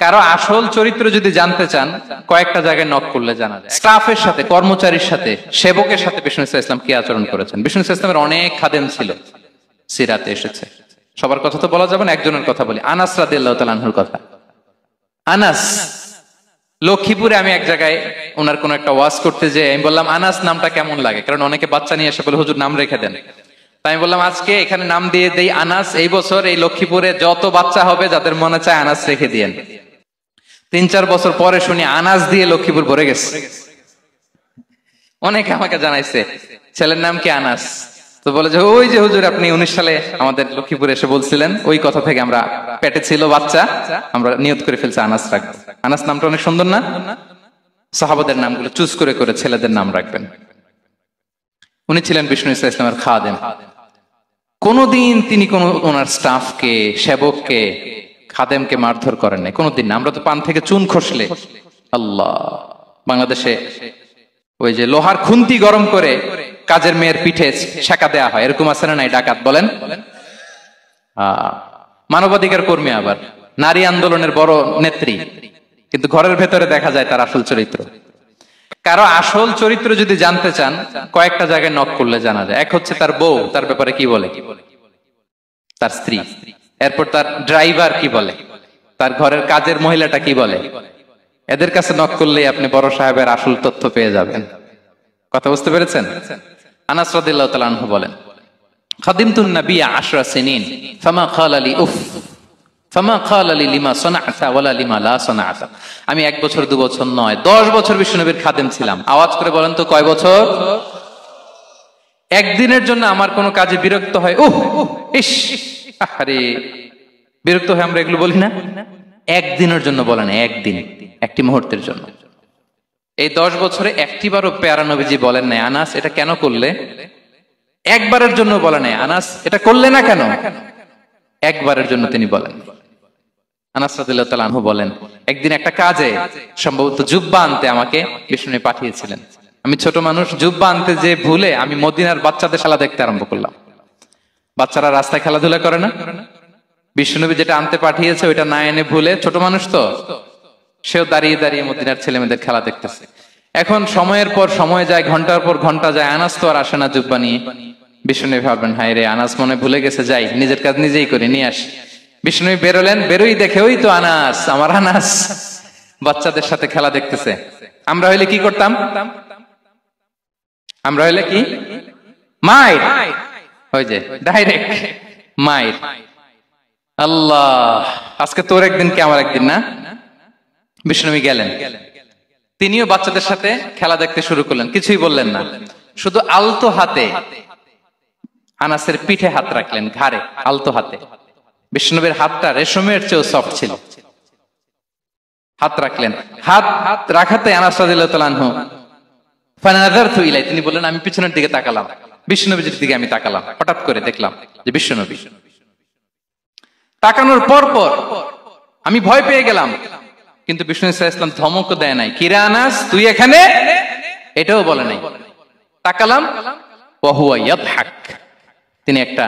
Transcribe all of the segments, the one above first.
কারো আসল চরিত্র যদি জানতে চান কয়েকটা জায়গায় নক করলে জানা যায়। স্টাফের সাথে, কর্মচারীর সাথে, সেবকের সাথে বিষ্ণু ইসলাম কি আচরণ করেছেন। বিষ্ণু ইসলামের অনেক খাদেম ছিল, সিরাতে এসেছে। সবার কথা তো বলা যাবে না, একজনের কথা বলি, আনাস রাদিয়াল্লাহু তাআলা আনহুর কথা। আনাস লক্ষ্মীপুরে আমি এক জায়গায় ওনার কোন একটা ওয়াজ করতে যে আমি বললাম আনাস নামটা কেমন লাগে, কারণ অনেকে বাচ্চা নিয়ে এসে বলে হুজুর নাম রেখে দেন। তাই আমি বললাম আজকে এখানে নাম দিয়ে দেই আনাস, এই বছর এই লক্ষ্মীপুরে যত বাচ্চা হবে যাদের মনে চায় আনাস রেখে দিয়েন। 3-4 বছর পরে শুনি আনাস দিয়ে লক্ষ্মীপুর ভরে গেছে। অনেকে আমাকে জানাইছে ছেলের নাম কি আনাস, তো বলে যে ওই যে হুজুর আপনি 19 সালে আমাদের লক্ষ্মীপুরে এসে বলছিলেন, ওই কথা থেকে আমরা পেটে ছিল বাচ্চা, আমরা নিয়ত করে ফেলছি আনাস রাখবো। আনাস নামটা অনেক সুন্দর না? সাহাবাদের নামগুলো চুজ করে করে ছেলেদের নাম রাখবেন। উনি ছিলেন বিষ্ণু ইসলামের খাদেম। কোনদিন তিনি কোন ওনার স্টাফকে, সেবককে, খাদেমকে মারধর করেন নাই, কোনদিন না। আমরা তো পান থেকে চুন খসলে আল্লাহ, বাংলাদেশে ওই যে লোহার খুন্তি গরম করে কাজের মেয়ের পিঠে শেখা দেয়া হয়, এরকম আছে না নাই? ডাকাত বলেন, মানবাধিকার কর্মী, আবার নারী আন্দোলনের বড় নেত্রী, কিন্তু ঘরের ভেতরে দেখা যায় তার আসল চরিত্র। কারো আসল চরিত্র যদি জানতে চান কয়েকটা জায়গায় নক করলে জানা যায়। এক হচ্ছে তার বউ, তার ব্যাপারে কি বলে, তার স্ত্রী। এরপর তার ড্রাইভার কি বলে, তার ঘরের কাজের মহিলাটা কি বলে। এদের কাছে নক করলেই আপনি বড় সাহেবের আসল তথ্য পেয়ে যাবেন। কথা বুঝতে পেরেছেন? আনাস রাদিয়াল্লাহু তাআলা আনহু বলেন, খাদিমতুন নবিয়্য 10 সিনিন ফামা ক্বালা লি উফ ফামা ক্বালা লি লিমা সানা'তা ওয়ালা লিমা লা সানা'তা। আমি 1 বছর 2 বছর নয়, 10 বছর বিশ্বনবীর খাদেম ছিলাম। আওয়াজ করে বলেন তো কয় বছর? একদিনের জন্য আমার কোনো কাজে বিরক্ত হয়, উহ ইস আরে, বিরক্ত হয় আমরা এগুলো বলি না? একদিনের জন্য বলেন, একদিন, একটি মুহূর্তের জন্য। এই 10 বছরে একটিবারও পেয়ারা নবীজি বলেন নাই আনাস এটা কেন করলে। একবারের জন্য বলে নাই আনাস এটা করলে না কেন, একবারের জন্য তিনি বলেন। আনাস রাদিয়াল্লাহু তাআলা আনহু বলেন, একদিন একটা কাজে সম্ভবত জুব্বা আনতে আমাকে বিষ্ণু পাঠিয়েছিলেন। আমি ছোট মানুষ, জুব্বা আনতে যে ভুলে আমি মদিনার বাচ্চাদের খেলা দেখতে আরম্ভ করলাম। বাচ্চারা রাস্তায় খেলাধুলা করে না, বিশ্বনবী যেটা আনতে পাঠিয়েছে ওইটা না এনে ভুলে, ছোট মানুষ তো, সেও দাঁড়িয়ে দাঁড়িয়ে মদিনার ছেলে মেয়েদের খেলা দেখতেছে। এখন সময়ের পর সময় যায়, ঘন্টার পর ঘন্টা যায়, আনাস তো আর আসে না জুব্বা নিয়ে। বিষ্ণুনবী ভাবলেন হায় রে, আনাস মনে ভুলে গেছে, যাই নিজের কাজ নিজেই করে নিয়ে আসি। বিষ্ণুনবী বেরোলেন, বেরোই দেখে ওই তো আনাস, আমার আনাস বাচ্চাদের সাথে খেলা দেখতেছে। আমরা হইলে কি করতাম? আমরা হইলে কি মাইর, ওই যে ডাইরেক্ট মাইর। আল্লাহ, আজকে তোর একদিন কি আমার একদিন না? বিষ্ণুনবী গেলেন, তিনিও বাচ্চাদের সাথে খেলা দেখতে শুরু করলেন, কিছুই বললেন না, শুধু আলতো হাতে আনাসের পিঠে হাত রাখলেন, ঘাড়ে আলতো হাতে। বিষ্ণুনবীর হাতটা রেশমের চেয়েও সফট ছিল। হাত রাখলেন, হাত রাখাতে আনাস রাদিয়াল্লাহু তাআলা আনহু ফানাযারতু ইলাই, তিনি বললেন আমি পিছনের দিকে তাকালাম, বিষ্ণুনবীর দিকে আমি তাকালাম। হঠাৎ করে দেখলাম যে বিষ্ণুনবী। তাকানোর পর পর আমি ভয় পেয়ে গেলাম, কিন্তু বিষ্ণু ইসলাম ধমকও দেয় নাই, কিরে আনাস তুই এখানে, এটাও বলে নাই। তাকালাম, ওয়া হুয়া ইয়াদহাক, তিনি একটা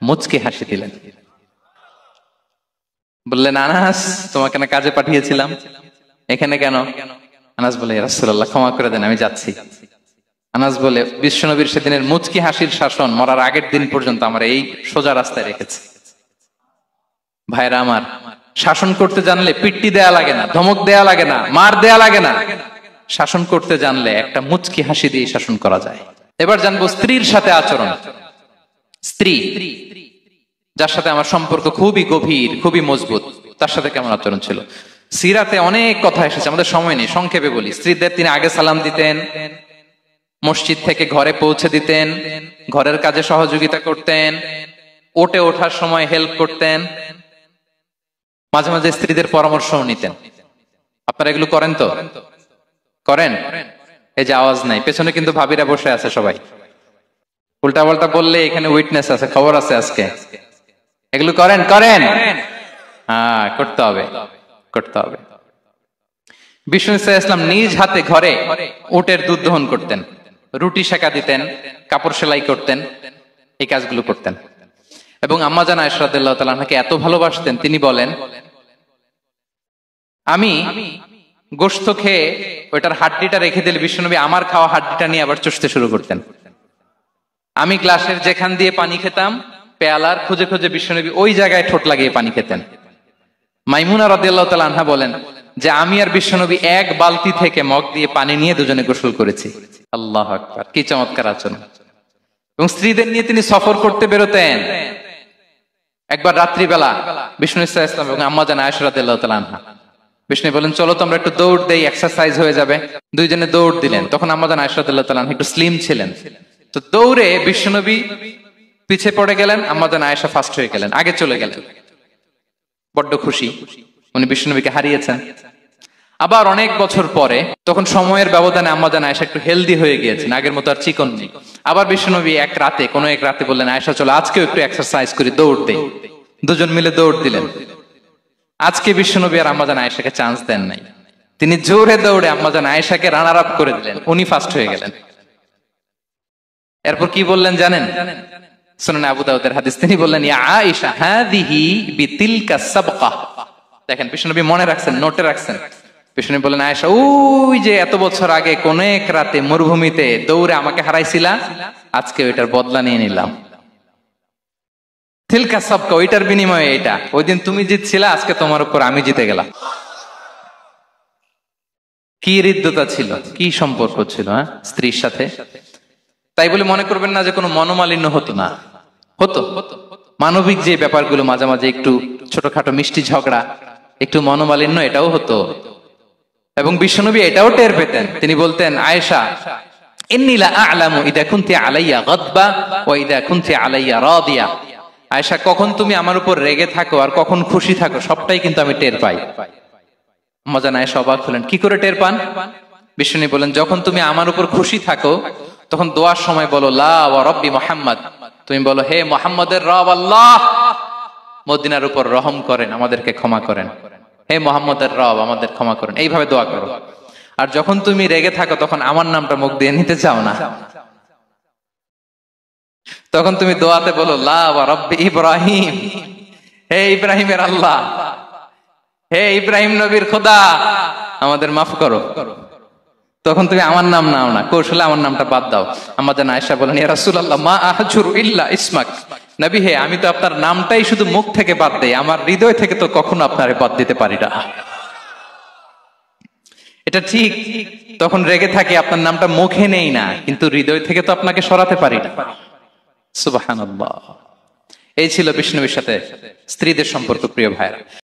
মুচকি হাসি দিলেন। বললেন আনাস তোমাকে না কাজে পাঠিয়েছিলাম, এখানে কেন? আনাস বলে ইয়া রাসূলুল্লাহ ক্ষমা করে দেন, আমি যাচ্ছি। আনাস বলে বিশ্বনবীর সেদিনের মুচকি হাসির শাসন মরার আগের দিন পর্যন্ত আমার এই সোজা রাস্তায় রেখেছে। ভাইরা আমার, শাসন করতে জানলে পিট্টি দেয়া লাগে না, ধমক দেয়া লাগে না, মার দেয়া লাগে না। শাসন করতে জানলে একটা মুচকি হাসি দিয়ে শাসন করা যায়। এবার জানবো স্ত্রীর সাথে আচরণ। স্ত্রী যার সাথে আমার সম্পর্ক খুবই গভীর, খুবই মজবুত, তার সাথে কেমন আচরণ ছিল। সিরাতে অনেক কথা এসেছে, আমাদের সময় নেই, সংক্ষেপে বলি। স্ত্রীদের তিনি আগে সালাম দিতেন, মসজিদ থেকে ঘরে পৌঁছে দিতেন, ঘরের কাজে সহযোগিতা করতেন, ওঠে ওঠার সময় হেল্প করতেন, মাঝে মাঝে স্ত্রীদের পরামর্শও নিতেন। আপনারা এগুলো করেন তো? করেন? এই যে আওয়াজ নাই, পেছনে কিন্তু ভাবিরা বসে আছে সবাই। উল্টা পাল্টা বললে এখানে উইটনেস আছে, খবর আছে আজকে। এগুলো করেন? করেন? হ্যাঁ, করতে হবে, করতে হবে। বিষ্ণু ইসলাম নিজ হাতে ঘরে উটের দুধ দহন করতেন, রুটি সেকা দিতেন, কাপড় সেলাই করতেন, এই কাজগুলো করতেন। এবং আম্মা জান আয়েশা রাদিয়াল্লাহু তাআলা আনহাকে এত ভালোবাসতেন, তিনি বলেন আমি গোশত খেয়ে ওইটার হাড্ডিটা রেখে দিলে বিশ্বনবী আমার খাওয়া হাড্ডিটা নিয়ে আবার চষতে শুরু করতেন। আমি গ্লাসের যেখান দিয়ে পানি খেতাম, পেয়ালার খুঁজে খুঁজে বিশ্বনবী ওই জায়গায় ঠোঁট লাগিয়ে পানি খেতেন। মাইমুনা রাদিয়াল্লাহু তাআলা আনহা বলেন যে আমি আর বিশ্বনবী এক বালতি থেকে মগ দিয়ে পানি নিয়ে দুজনে গোসল করেছি। আল্লাহু আকবার, কি চমৎকার আচরণ। এবং স্ত্রীদের নিয়ে তিনি সফর করতে বেরোতেন। একবার রাত্রিবেলা বিষ্ণু সাল্লাল্লাহু আলাইহি ওয়াসাল্লাম এবং আম্মা জান আয়েশা রাদিয়াল্লাহু তাআলা আনহা, বিষ্ণু বলেন চলো তো আমরা একটু দৌড় দেই, এক্সারসাইজ হয়ে যাবে। দুইজনে দৌড় দিলেন। তখন আম্মা জান আয়েশা রাদিয়াল্লাহু তাআলা আনহা একটু স্লিম ছিলেন, তো দৌড়ে বিশ্বনবী পিছে পড়ে গেলেন, আম্মা জান আয়েশা ফার্স্ট হয়ে গেলেন, আগে চলে গেলেন। বড্ড খুশি, উনি বিশ্বনবীকে হারিয়েছেন। আবার অনেক বছর পরে, তখন সময়ের ব্যবধানে আম্মা জান আয়েশা একটু হেলদি হয়ে গিয়েছেন, আগের মতো আর চিকন নেই। আবার বিশ্বনবী কোনো এক রাতে বললেন আয়েশা চলো আজকেও একটু এক্সারসাইজ করি, দৌড় দেই। দুজন মিলে দৌড় দিলেন। আজকে বিশ্বনবী আর আম্মা জান আয়েশাকে চান্স দেন নাই, তিনি জোরে দৌড়ে আম্মা জান আয়েশাকে রানার আপ করে দিলেন, উনি ফার্স্ট হয়ে গেলেন। এরপর কি বললেন জানেন? সুনানে আবু দাউদের হাদিস, তিনি বললেন ইয়া আয়েশা হাযিহি বিতিলকা সাবকা। দেখেন বিশ্বনবী মনে রাখছেন, নোটে রাখছেন। বিশ্বনবী বললেন আয়েশা, ওই যে এত বছর আগে কোন এক রাতে মরুভূমিতে দৌড়ে আমাকে হারাইছিলা, আজকে ওইটার বদলা নিয়ে নিলাম। তিলকা সাবকা, ওইটার বিনিময়ে এটা। ওই দিন তুমি জিতছিলা, আজকে তোমার উপর আমি জিতে গেলাম। কি হৃদ্যতা ছিল, কি সম্পর্ক ছিল স্ত্রীর সাথে। তাই বলে মনে করবেন না যে কোনো মনোমালিন্য হতো না, হতো। মানবিক যে ব্যাপারগুলো, মাঝে মাঝে একটু ছোটখাটো মিষ্টি ঝগড়া, একটু মনোমালিন্য, এটাও হতো। এবং বিশ্বনবী এটাও টের পেতেন। তিনি বলতেন আয়েশা ইন্নী লা আ'লামু ইযা কুনতি আলাইয়া গাদবা ওয়া ইযা কুনতি আলাইয়া রাদিয়া। আয়েশা, কখন তুমি আমার উপর রেগে থাকো আর কখন খুশি থাকো সবটাই কিন্তু আমি টের পাই। আম্মা জান আয়েশা অবাক হলেন, কি করে টের পান? বিশ্বনবী বলেন যখন তুমি আমার উপর খুশি থাকো তখন দোয়ার সময় বলো লা ওয়া রাব্বি মুহাম্মদ, তুমি বলো হে মুহাম্মদের রব আল্লাহ, মদিনার উপর রহম করেন, আমাদেরকে ক্ষমা করেন। হে মুহাম্মদের রব, আমাদের ক্ষমা করেন, এইভাবে দোয়া করো। আর যখন তুমি রেগে থাকো তখন আমার নামটা মুখ দিয়ে নিতে চাও না, তখন তুমি দোয়াতে বলো লা ওয়া রাব্বি ইব্রাহিম, হে ইব্রাহিমের আল্লাহ, হে ইব্রাহিম নবীর খোদা, আমাদের মাফ করো। তখন তুমি আমার নাম নাও না, কৌশলে আমার নামটা বাদ দাও। আম্মা জান আয়েশা বলেন ইয়া রাসূলুল্লাহ মা আহজুরু ইল্লা ইসমাক, নবী হে আমি তো আপনার নামটাই শুধু মুখ থেকে বাদ দেই, আমার হৃদয় থেকে তো কখনো আপনারে বাদ দিতে পারি না। এটা ঠিক, তখন রেগে থাকি, আপনার নামটা মুখে নেই না, কিন্তু হৃদয় থেকে তো আপনাকে সরাতে পারি না। সুবহানাল্লাহ। এই ছিল বিষ্ণুর সাথে স্ত্রীদের সম্পর্ক, প্রিয় ভাইরা।